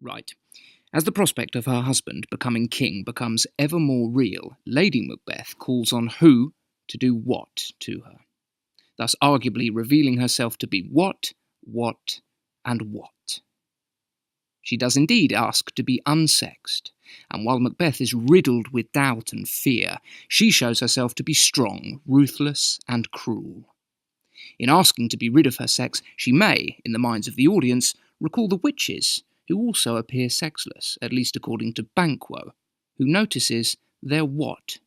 Right. As the prospect of her husband becoming king becomes ever more real, Lady Macbeth calls on who to do what to her, thus arguably revealing herself to be what, and what. She does indeed ask to be unsexed, and while Macbeth is riddled with doubt and fear, she shows herself to be strong, ruthless, and cruel. In asking to be rid of her sex, she may, in the minds of the audience, recall the witches, who also appear sexless, at least according to Banquo, who notices their what?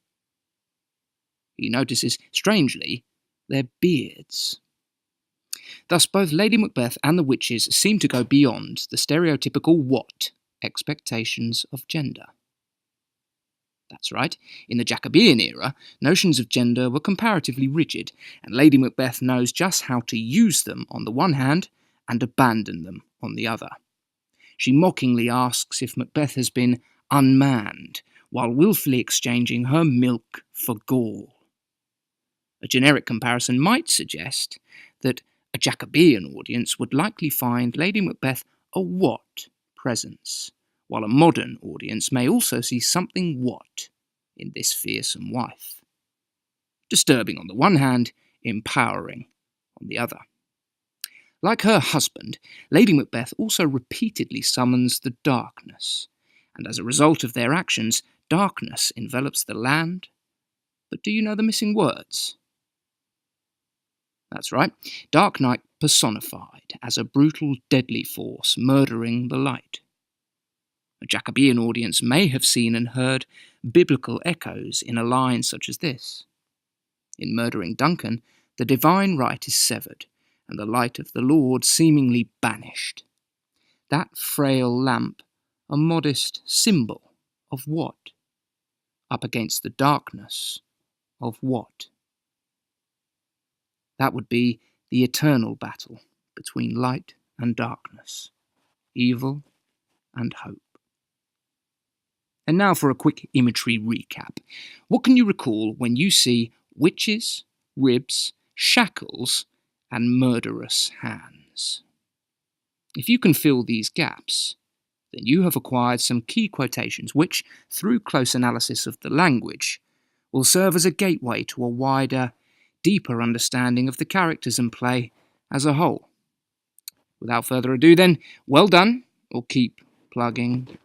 He notices, strangely, their beards. Thus both Lady Macbeth and the witches seem to go beyond the stereotypical what expectations of gender. That's right, in the Jacobean era, notions of gender were comparatively rigid, and Lady Macbeth knows just how to use them on the one hand and abandon them on the other. She mockingly asks if Macbeth has been unmanned, while wilfully exchanging her milk for gall. A generic comparison might suggest that a Jacobean audience would likely find Lady Macbeth a what presence, while a modern audience may also see something what in this fearsome wife. Disturbing on the one hand, empowering on the other. Like her husband, Lady Macbeth also repeatedly summons the darkness, and as a result of their actions, darkness envelops the land. But do you know the missing words? That's right, dark night personified as a brutal, deadly force murdering the light. A Jacobean audience may have seen and heard biblical echoes in a line such as this. In murdering Duncan, the divine right is severed, and the light of the Lord seemingly banished. That frail lamp, a modest symbol of what? Up against the darkness of what? That would be the eternal battle between light and darkness, evil and hope. And now for a quick imagery recap. What can you recall when you see witches, ribs, shackles, and murderous hands? If you can fill these gaps, then you have acquired some key quotations which, through close analysis of the language, will serve as a gateway to a wider, deeper understanding of the characters and play as a whole. Without further ado then, well done, or keep plugging